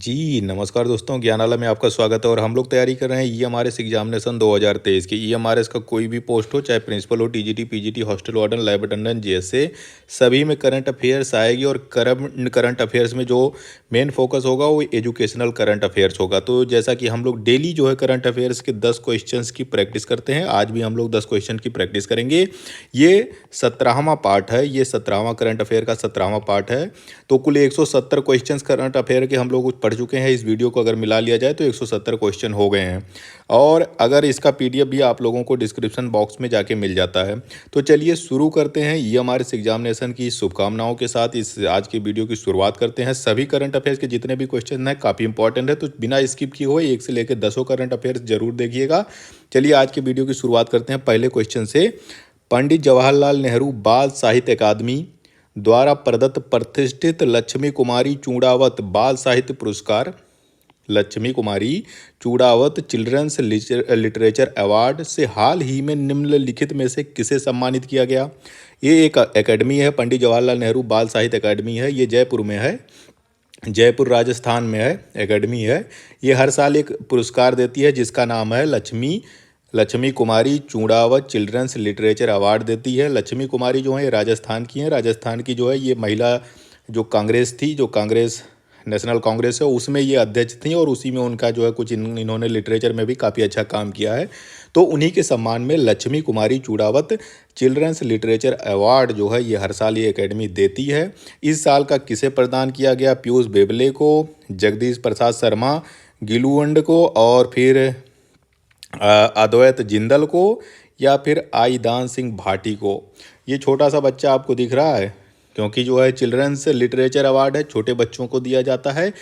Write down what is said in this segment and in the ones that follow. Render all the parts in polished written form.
जी, नमस्कार दोस्तों, ज्ञानालय में आपका स्वागत है और हम लोग तैयारी कर रहे हैं ईएमआरएस एग्जामिनेशन 2023 की। ईएमआरएस का कोई भी पोस्ट हो, चाहे प्रिंसिपल हो, TGT, PGT, hostel warden, lab attendant, JSA, सभी में करंट अफेयर्स आएगी और करंट अफेयर्स में जो मेन फोकस होगा वो एजुकेशनल करंट अफेयर्स होगा। तो जैसा कि हम लोग डेली जो है करंट अफेयर्स के 10 क्वेश्चंस की प्रैक्टिस करते हैं, आज भी हम लोग 10 क्वेश्चन की प्रैक्टिस करेंगे। ये 17वां पार्ट है, ये 17वां करंट अफेयर का 17वां पार्ट है। तो कुल 170 क्वेश्चंस करंट अफेयर के हम लोग पढ़ चुके हैं। इस वीडियो को अगर मिला लिया जाए तो 170 क्वेश्चन हो गए हैं और अगर इसका पीडीएफ भी आप लोगों को डिस्क्रिप्शन बॉक्स में जाके मिल जाता है। तो चलिए शुरू करते हैं ईएमआरएस एग्जामिनेशन की शुभकामनाओं के साथ इस आज के वीडियो की शुरुआत करते हैं। सभी करंट अफेयर्स के जितने भी क्वेश्चन हैं काफ़ी इंपॉर्टेंट है, तो बिना स्किप किए हुए 1 से लेकर 10 करंट अफेयर्स जरूर देखिएगा। चलिए आज के वीडियो की शुरुआत करते हैं पहले क्वेश्चन से। पंडित जवाहरलाल नेहरू बाल साहित्य अकादमी द्वारा प्रदत्त प्रतिष्ठित लक्ष्मी कुमारी चूड़ावत बाल साहित्य पुरस्कार, लक्ष्मी कुमारी चूड़ावत चिल्ड्रंस लिटरेचर अवार्ड से हाल ही में निम्नलिखित में से किसे सम्मानित किया गया। ये एक एकेडमी है, पंडित जवाहरलाल नेहरू बाल साहित्य अकादमी है, ये जयपुर में है, जयपुर राजस्थान में है, एकेडमी है। ये हर साल एक पुरस्कार देती है जिसका नाम है लक्ष्मी कुमारी चूड़ावत चिल्ड्रंस लिटरेचर अवार्ड देती है। लक्ष्मी कुमारी जो है राजस्थान की हैं। राजस्थान की जो है ये महिला जो कांग्रेस थी, जो कांग्रेस नेशनल कांग्रेस है उसमें ये अध्यक्ष थी और उसी में उनका जो है कुछ इन्होंने लिटरेचर में भी काफ़ी अच्छा काम किया है। तो उन्हीं के सम्मान में लक्ष्मी कुमारी चूड़ावत चिल्ड्रंस लिटरेचर अवार्ड जो है ये हर साल ये एकेडमी देती है। इस साल का किसे प्रदान किया गया? पीयूष बेबले को, जगदीश प्रसाद शर्मा गिलुवंड को और फिर अद्वैत जिंदल को या फिर आईदान सिंह भाटी को। ये छोटा सा बच्चा आपको दिख रहा है, क्योंकि जो है चिल्ड्रंस लिटरेचर अवार्ड है, छोटे बच्चों को दिया जाता है।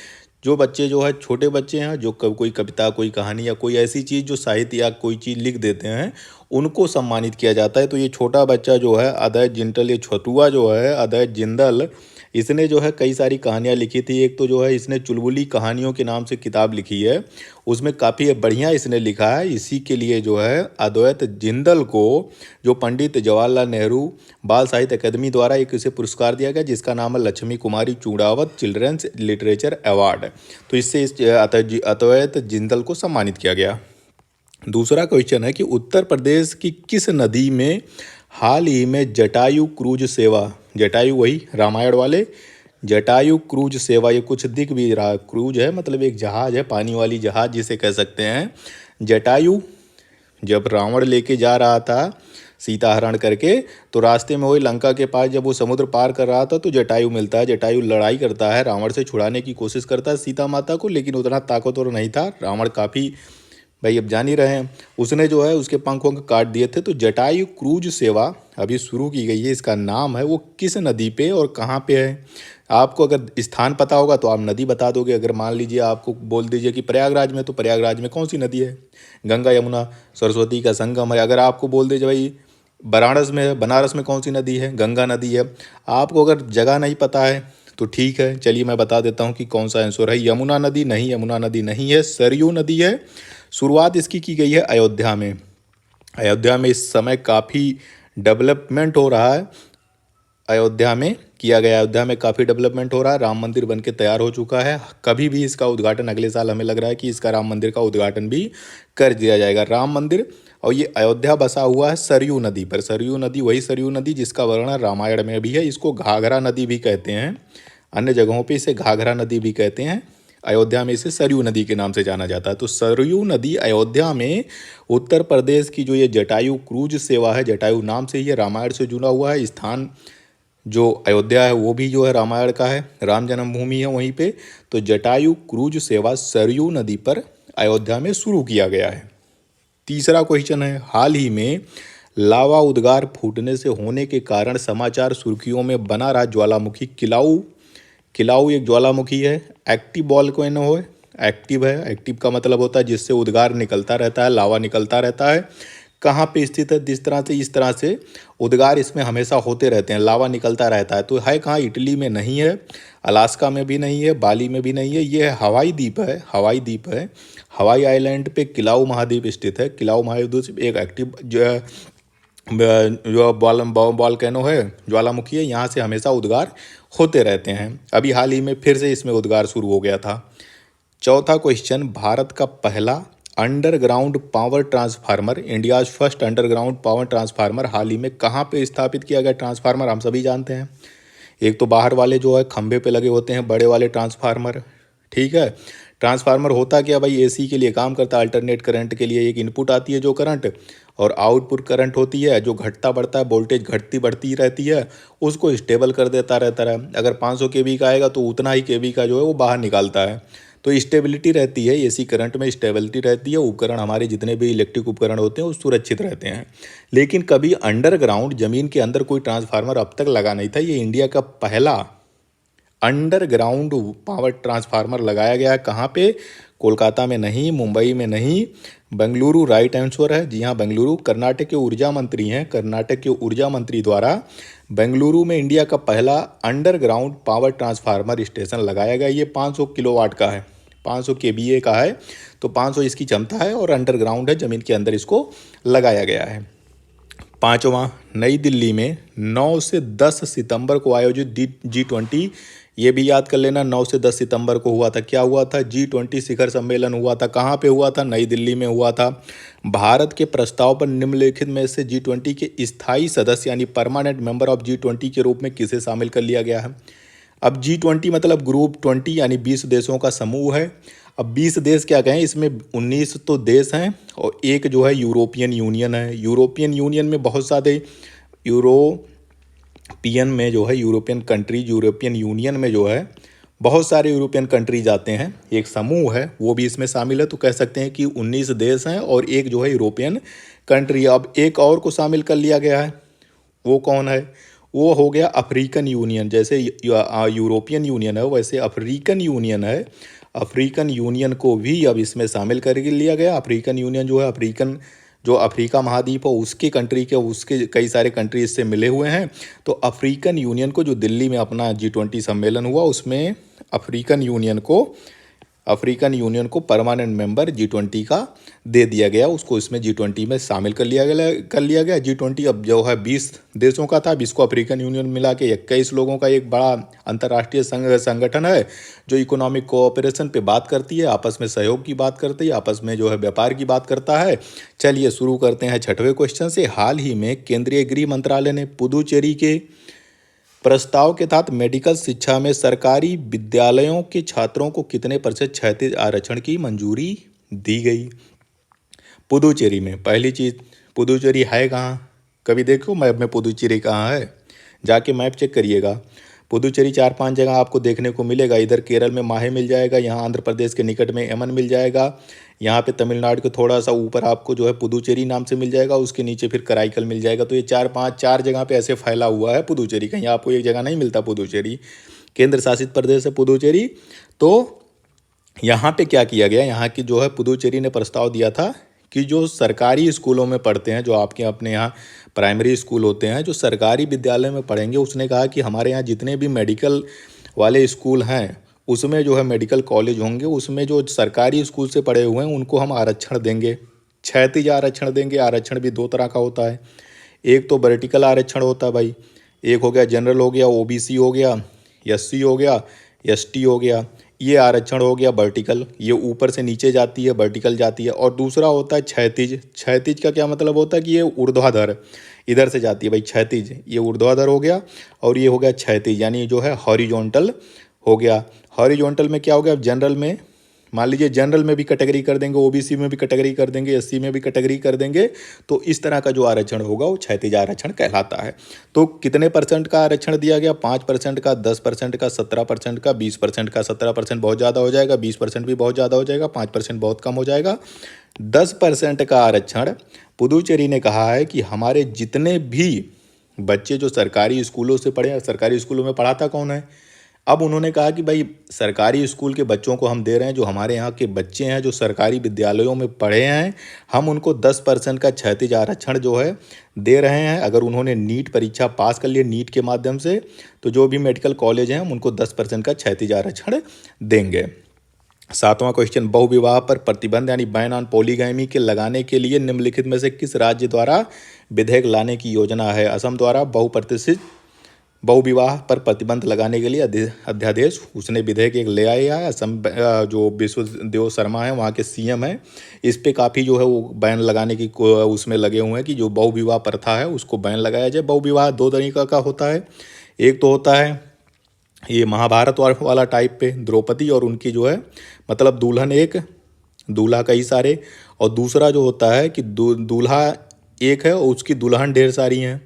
जो बच्चे जो है छोटे बच्चे हैं, जो कोई कविता, कोई कहानी या कोई ऐसी चीज़ जो साहित्य या कोई चीज़ लिख देते हैं, उनको सम्मानित किया जाता है। तो ये छोटा बच्चा जो है अद्वैत जिंदल, ये छतुआ जो है अद्वैत जिंदल, इसने जो है कई सारी कहानियाँ लिखी थी। एक तो जो है इसने चुलबुली कहानियों के नाम से किताब लिखी है, उसमें काफ़ी बढ़िया इसने लिखा है। इसी के लिए जो है अद्वैत जिंदल को जो पंडित जवाहरलाल नेहरू बाल साहित्य अकादमी द्वारा एक इसे पुरस्कार दिया गया जिसका नाम है लक्ष्मी कुमारी चूड़ावत चिल्ड्रंस लिटरेचर अवार्ड। तो इससे इस अद्वैत जिंदल को सम्मानित किया गया। दूसरा क्वेश्चन है कि उत्तर प्रदेश की किस नदी में हाल ही में जटायु क्रूज सेवा, जटायु वही रामायण वाले जटायु क्रूज सेवा, ये कुछ दिख भी रहा, क्रूज है मतलब एक जहाज है, पानी वाली जहाज जिसे कह सकते हैं। जटायु जब रावण लेके जा रहा था सीता हरण करके, तो रास्ते में वही लंका के पास जब वो समुद्र पार कर रहा था तो जटायु मिलता है। जटायु लड़ाई करता है, रावण से छुड़ाने की कोशिश करता है सीता माता को, लेकिन उतना ताकतवर नहीं था रावण, काफ़ी भाई अब जान ही रहे हैं, उसने जो है उसके पंखों को काट दिए थे। तो जटायु क्रूज सेवा अभी शुरू की गई है, इसका नाम है वो किस नदी पे और कहाँ पे है। आपको अगर स्थान पता होगा तो आप नदी बता दोगे। अगर मान लीजिए आपको बोल दीजिए कि प्रयागराज में, तो प्रयागराज में कौन सी नदी है? गंगा यमुना सरस्वती का संगम है। अगर आपको बोल दीजिए भाई वाराणस में है, बनारस में कौन सी नदी है? गंगा नदी है। आपको अगर जगह नहीं पता है तो ठीक है, चलिए मैं बता देता हूँ कि कौन सा आंसर है। यमुना नदी नहीं, यमुना नदी नहीं है, सरयू नदी है। शुरुआत इसकी की गई है अयोध्या में। अयोध्या में इस समय काफ़ी डेवलपमेंट हो रहा है, अयोध्या में किया गया, अयोध्या में काफ़ी डेवलपमेंट हो रहा है। राम मंदिर बनके तैयार हो चुका है, कभी भी इसका उद्घाटन अगले साल हमें लग रहा है कि इसका राम मंदिर का उद्घाटन भी कर दिया जाएगा। राम मंदिर, और ये अयोध्या बसा हुआ है सरयू नदी पर। सरयू नदी वही सरयू नदी जिसका वर्णन रामायण में भी है। इसको घाघरा नदी भी कहते हैं, अन्य जगहों पे इसे घाघरा नदी भी कहते हैं, अयोध्या में इसे सरयू नदी के नाम से जाना जाता है। तो सरयू नदी अयोध्या में उत्तर प्रदेश की जो ये जटायु क्रूज सेवा है, जटायु नाम से ही रामायण से जुड़ा हुआ है। स्थान जो अयोध्या है वो भी जो है रामायण का है, राम जन्मभूमि है वहीं पे। तो जटायु क्रूज सेवा सरयू नदी पर अयोध्या में शुरू किया गया है। तीसरा क्वेश्चन है, हाल ही में लावा उद्गार फूटने से होने के कारण समाचार सुर्खियों में बना रहा ज्वालामुखी किलाऊ। किलाऊ एक ज्वालामुखी है, एक्टिव वोल्केनो है, एक्टिव है, एक्टिव का मतलब होता है जिससे उद्गार निकलता रहता है, लावा निकलता रहता है। कहाँ पे स्थित है? जिस तरह से इस तरह से उद्गार इसमें हमेशा होते रहते हैं, लावा निकलता रहता है। तो है कहाँ? इटली में नहीं है, अलास्का में भी नहीं है, बाली में भी नहीं है, ये हवाई द्वीप है, हवाई द्वीप है। हवाई आइलैंड पे किलाऊ महाद्वीप स्थित है। किलाऊ महाद्वीप एक एक्टिव जो वोल्केनो है, ज्वालामुखी है, यहाँ से हमेशा उद्गार होते रहते हैं। अभी हाल ही में फिर से इसमें उद्गार शुरू हो गया था। चौथा क्वेश्चन, भारत का पहला underground power transformer, India's first underground power transformer हाल ही में कहाँ पे स्थापित किया गया? ट्रांसफार्मर हम सभी जानते हैं, एक तो बाहर वाले जो है खंभे पे लगे होते हैं बड़े वाले ट्रांसफार्मर, ठीक है। ट्रांसफार्मर होता क्या भाई? एसी के लिए काम करता है, अल्टरनेट करंट के लिए। एक इनपुट आती है जो करंट, और आउटपुट करंट होती है जो घटता बढ़ता है, वोल्टेज घटती बढ़ती रहती है, उसको स्टेबल कर देता रहता है। अगर 500 केवी का आएगा तो उतना ही केवी का जो है वो बाहर निकालता है। तो स्टेबिलिटी रहती है, एसी करंट में स्टेबिलिटी रहती है, उपकरण हमारे जितने भी इलेक्ट्रिक उपकरण होते हैं वो सुरक्षित रहते हैं। लेकिन कभी अंडरग्राउंड ज़मीन के अंदर कोई ट्रांसफार्मर अब तक लगा नहीं था। ये इंडिया का पहला अंडरग्राउंड पावर ट्रांसफार्मर लगाया गया है। कहाँ पे? कोलकाता में नहीं, मुंबई में नहीं, बेंगलुरु राइट आंसर है। जी हाँ, बेंगलुरु। कर्नाटक के ऊर्जा मंत्री हैं, कर्नाटक के ऊर्जा मंत्री द्वारा बेंगलुरु में इंडिया का पहला अंडरग्राउंड पावर ट्रांसफार्मर स्टेशन लगाया गया। ये 500 किलोवाट का है, 500 केवीए का है, तो 500 इसकी क्षमता है और अंडरग्राउंड है, ज़मीन के अंदर इसको लगाया गया है। पाँचवां, नई दिल्ली में 9 से 10 सितंबर को आयोजित G20, ये भी याद कर लेना, 9 से 10 सितंबर को हुआ था। क्या हुआ था? G20 शिखर सम्मेलन हुआ था। कहाँ पे हुआ था? नई दिल्ली में हुआ था। भारत के प्रस्ताव पर निम्नलिखित में से G20 के स्थायी सदस्य यानी परमानेंट मेंबर ऑफ G20 के रूप में किसे शामिल कर लिया गया है? अब G20 मतलब ग्रुप 20 यानी 20 देशों का समूह है। अब 20 देश क्या कहें, इसमें 19 तो देश हैं और एक जो है यूरोपियन यूनियन है। यूरोपियन यूनियन में बहुत सारे यूरोपियन में जो है यूरोपियन कंट्रीज, यूरोपियन यूनियन में जो है बहुत सारे यूरोपियन कंट्रीज आते हैं। एक समूह है वो भी इसमें शामिल है, तो कह सकते हैं कि 19 देश हैं और एक जो है यूरोपियन कंट्री। अब एक और को शामिल कर लिया गया है, वो कौन है? वो हो गया अफ्रीकन यूनियन। जैसे यूरोपियन यूनियन है वैसे अफ्रीकन यूनियन है। अफ्रीकन यूनियन को भी अब इसमें शामिल कर लिया गया। अफ्रीकन यूनियन जो है अफ्रीकन, जो अफ्रीका महाद्वीप हो उसकी कंट्री के, उसके कई सारे कंट्री इससे मिले हुए हैं। तो अफ्रीकन यूनियन को, जो दिल्ली में अपना G20 सम्मेलन हुआ उसमें अफ्रीकन यूनियन को परमानेंट मेंबर G20 का दे दिया गया, उसको इसमें G20 में शामिल कर लिया गया। G20 अब जो है 20 देशों का था, अब इसको अफ्रीकन यूनियन मिला के 21 लोगों का एक बड़ा अंतर्राष्ट्रीय संगठन है जो इकोनॉमिक कोऑपरेशन पे बात करती है, आपस में सहयोग की बात करती है, आपस में जो है व्यापार की बात करता है। चलिए शुरू करते हैं छठवें क्वेश्चन से। हाल ही में केंद्रीय गृह मंत्रालय ने पुदुचेरी के प्रस्ताव के तहत मेडिकल शिक्षा में सरकारी विद्यालयों के छात्रों को कितने प्रतिशत क्षैतिज आरक्षण की मंजूरी दी गई? पुदुचेरी में। पहली चीज़, पुदुचेरी है कहाँ? कभी देखो मैप में पुदुचेरी कहाँ है, जाके मैप चेक करिएगा। पुदुचेरी 4-5 जगह आपको देखने को मिलेगा। इधर केरल में माहे मिल जाएगा, यहाँ आंध्र प्रदेश के निकट में एमन मिल जाएगा, यहाँ पे तमिलनाडु के थोड़ा सा ऊपर आपको जो है पुदुचेरी नाम से मिल जाएगा, उसके नीचे फिर कराईकल मिल जाएगा। तो ये 4 जगह पे ऐसे फैला हुआ है पुदुचेरी, कहीं आपको एक जगह नहीं मिलता पुदुचेरी। केंद्र शासित प्रदेश है पुदुचेरी। तो यहाँ पे क्या किया गया, यहाँ की जो है पुदुचेरी ने प्रस्ताव दिया था कि जो सरकारी स्कूलों में पढ़ते हैं, जो आपके अपने यहाँ प्राइमरी स्कूल होते हैं, जो सरकारी विद्यालय में पढ़ेंगे, उसने कहा कि हमारे यहाँ जितने भी मेडिकल वाले स्कूल हैं उसमें जो है मेडिकल कॉलेज होंगे, उसमें जो सरकारी स्कूल से पढ़े हुए हैं उनको हम आरक्षण देंगे, क्षैतिज आरक्षण देंगे। आरक्षण भी 2 तरह का होता है, एक तो वर्टिकल आरक्षण होता है भाई, एक हो गया जनरल हो गया, ओबीसी हो गया, एससी हो गया, एसटी हो गया। ये आरक्षण हो गया वर्टिकल, ये ऊपर से नीचे जाती है, वर्टिकल जाती है। और दूसरा होता है क्षैतिज। क्षैतिज का क्या मतलब होता है कि ये ऊर्ध्वाधर इधर से जाती है भाई, क्षैतिज, ये ऊर्ध्वाधर हो गया और ये हो गया क्षैतिज, यानी जो है हॉरिजॉन्टल हो गया। हॉरिजॉन्टल में क्या हो गया, जनरल में मान लीजिए जनरल में भी कैटेगरी कर देंगे, ओबीसी में भी कैटेगरी कर देंगे, एससी में भी कैटेगरी कर देंगे, तो इस तरह का जो आरक्षण होगा वो क्षैतिज आरक्षण कहलाता है। तो कितने % का आरक्षण दिया गया? 5% का, 10% का, 17% का, 20% का। 17% बहुत ज़्यादा हो जाएगा, 20% भी बहुत ज़्यादा हो जाएगा, 5% बहुत कम हो जाएगा। 10% का आरक्षण पुदुचेरी ने कहा है कि हमारे जितने भी बच्चे जो सरकारी स्कूलों से पढ़े, सरकारी स्कूलों में पढ़ाता कौन है? अब उन्होंने कहा कि भाई सरकारी स्कूल के बच्चों को हम दे रहे हैं, जो हमारे यहाँ के बच्चे हैं जो सरकारी विद्यालयों में पढ़े हैं, हम उनको 10% का क्षैतिज आरक्षण जो है दे रहे हैं। अगर उन्होंने नीट परीक्षा पास कर ली, नीट के माध्यम से, तो जो भी मेडिकल कॉलेज हैं हम उनको 10% का क्षैतिज आरक्षण देंगे। 7वां क्वेश्चन, बहुविवाह पर प्रतिबंध यानी बैन ऑन पॉलीगैमी के लगाने के लिए निम्नलिखित में से किस राज्य द्वारा विधेयक लाने की योजना है? असम द्वारा, बहुप्रतिष्ठित बहुविवाह पर प्रतिबंध लगाने के लिए अध्यादेश उसने विधेयक एक ले आया है। असम जो विश्वदेव शर्मा है वहाँ के सीएम हैं, इस पे काफ़ी जो है वो बैन लगाने की उसमें लगे हुए हैं कि जो बहुविवाह प्रथा है उसको बैन लगाया जाए। बहुविवाह दो तरीका का होता है, एक तो होता है ये महाभारत वाला टाइप पे द्रौपदी और उनकी जो है मतलब दुल्हन एक, दूल्हा कई सारे, और दूसरा जो होता है कि दूल्हा एक है और उसकी दुल्हन ढेर सारी हैं।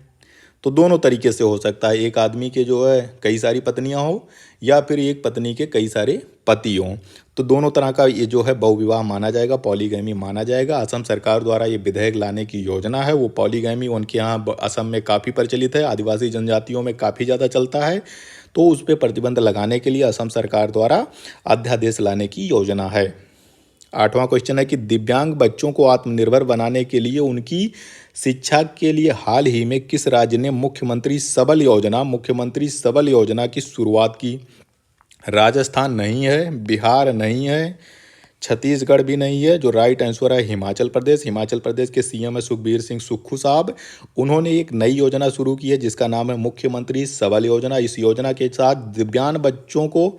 तो दोनों तरीके से हो सकता है, एक आदमी के जो है कई सारी पत्नियां हो या फिर एक पत्नी के कई सारे पति हों। तो दोनों तरह का ये जो है बहुविवाह माना जाएगा, पॉलीगैमी माना जाएगा। असम सरकार द्वारा ये विधेयक लाने की योजना है। वो पॉलीगैमी उनके यहाँ असम में काफ़ी प्रचलित है, आदिवासी जनजातियों में काफ़ी ज़्यादा चलता है। तो उस पर प्रतिबंध लगाने के लिए असम सरकार द्वारा अध्यादेश लाने की योजना है। 8वां क्वेश्चन है कि दिव्यांग बच्चों को आत्मनिर्भर बनाने के लिए उनकी शिक्षा के लिए हाल ही में किस राज्य ने मुख्यमंत्री सबल योजना की शुरुआत की? राजस्थान नहीं है, बिहार नहीं है, छत्तीसगढ़ भी नहीं है। जो राइट आंसर है हिमाचल प्रदेश। हिमाचल प्रदेश के सीएम है सुखबीर सिंह सुक्खू साहब। उन्होंने एक नई योजना शुरू की है जिसका नाम है मुख्यमंत्री सबल योजना। इस योजना के साथ दिव्यांग बच्चों को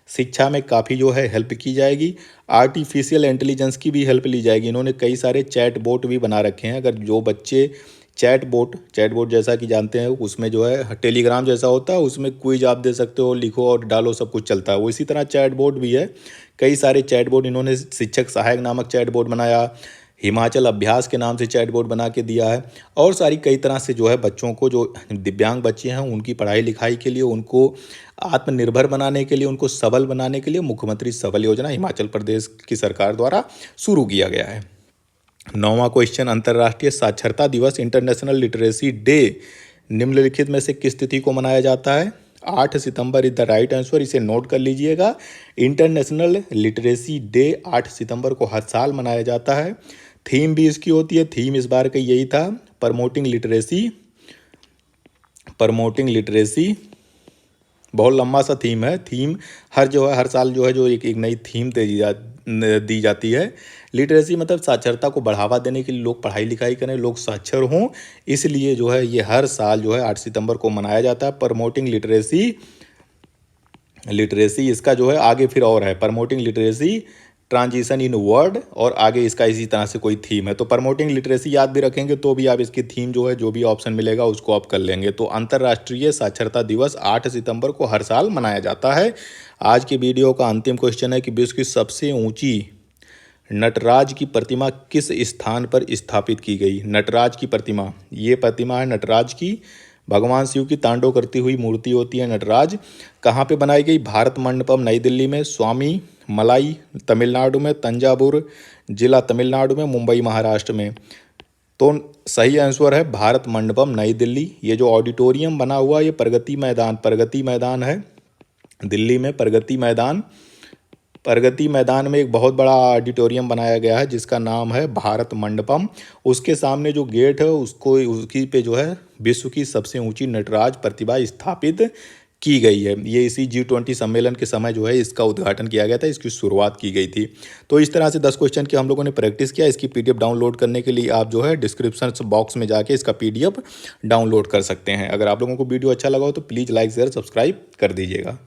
शिक्षा में काफ़ी जो है हेल्प की जाएगी। आर्टिफिशियल इंटेलिजेंस की भी हेल्प ली जाएगी। इन्होंने कई सारे चैट बोट भी बना रखे हैं। अगर जो बच्चे चैट बोट जैसा कि जानते हैं उसमें जो है टेलीग्राम जैसा होता है, उसमें क्विज आप दे सकते हो, लिखो और डालो, सब कुछ चलता है। वो इसी तरह चैट बोट भी है। कई सारे चैट बोट इन्होंने शिक्षक सहायक नामक चैट बोट बनाया, हिमाचल अभ्यास के नाम से चैट बोट बना के दिया है, और सारी कई तरह से जो है बच्चों को, जो दिव्यांग बच्चे हैं उनकी पढ़ाई लिखाई के लिए, उनको आत्मनिर्भर बनाने के लिए, उनको सबल बनाने के लिए मुख्यमंत्री सबल योजना हिमाचल प्रदेश की सरकार द्वारा शुरू किया गया है। 9वां क्वेश्चन, अंतर्राष्ट्रीय साक्षरता दिवस इंटरनेशनल लिटरेसी डे निम्नलिखित में से किस तिथि को मनाया जाता है? 8 सितंबर इज द राइट आंसर। इसे नोट कर लीजिएगा। इंटरनेशनल लिटरेसी डे 8 सितंबर को हर साल मनाया जाता है। थीम भी इसकी होती है। थीम इस बार का यही था, प्रमोटिंग लिटरेसी। बहुत लंबा सा थीम है। थीम हर साल जो है जो एक नई थीम दी जाती है। लिटरेसी मतलब साक्षरता को बढ़ावा देने के लिए, लोग पढ़ाई लिखाई करें, लोग साक्षर हों, इसलिए जो है ये हर साल जो है 8 सितंबर को मनाया जाता है। प्रमोटिंग लिटरेसी इसका जो है आगे फिर और है, promoting literacy transition in word, और आगे इसका इसी तरह से कोई थीम है। तो प्रमोटिंग लिटरेसी याद भी रखेंगे तो भी आप इसकी थीम जो है, जो भी ऑप्शन मिलेगा उसको आप कर लेंगे। तो अंतर्राष्ट्रीय साक्षरता दिवस 8 सितंबर को हर साल मनाया जाता है। आज की वीडियो का अंतिम क्वेश्चन है कि विश्व की सबसे ऊंची नटराज की प्रतिमा किस स्थान पर स्थापित की गई? नटराज की प्रतिमा, ये प्रतिमा है नटराज की, भगवान शिव की तांडव करती हुई मूर्ति होती है नटराज। कहाँ पे बनाई गई? भारत मंडपम नई दिल्ली में, स्वामी मलाई तमिलनाडु में, तंजावुर जिला तमिलनाडु में, मुंबई महाराष्ट्र में। तो सही आंसर है भारत मंडपम नई दिल्ली। ये जो ऑडिटोरियम बना हुआ ये प्रगति मैदान है दिल्ली में। प्रगति मैदान में एक बहुत बड़ा ऑडिटोरियम बनाया गया है जिसका नाम है भारत मंडपम। उसके सामने जो गेट है उसकी पे जो है विश्व की सबसे ऊंची नटराज प्रतिमा स्थापित की गई है। ये इसी G20 सम्मेलन के समय जो है इसका उद्घाटन किया गया था, इसकी शुरुआत की गई थी। तो इस तरह से 10 क्वेश्चन की हम लोगों ने प्रैक्टिस किया। इसकी PDF डाउनलोड करने के लिए आप जो है डिस्क्रिप्शन बॉक्स में जाके इसका PDF डाउनलोड कर सकते हैं। अगर आप लोगों को वीडियो अच्छा लगा हो तो प्लीज़ लाइक शेयर सब्सक्राइब कर दीजिएगा।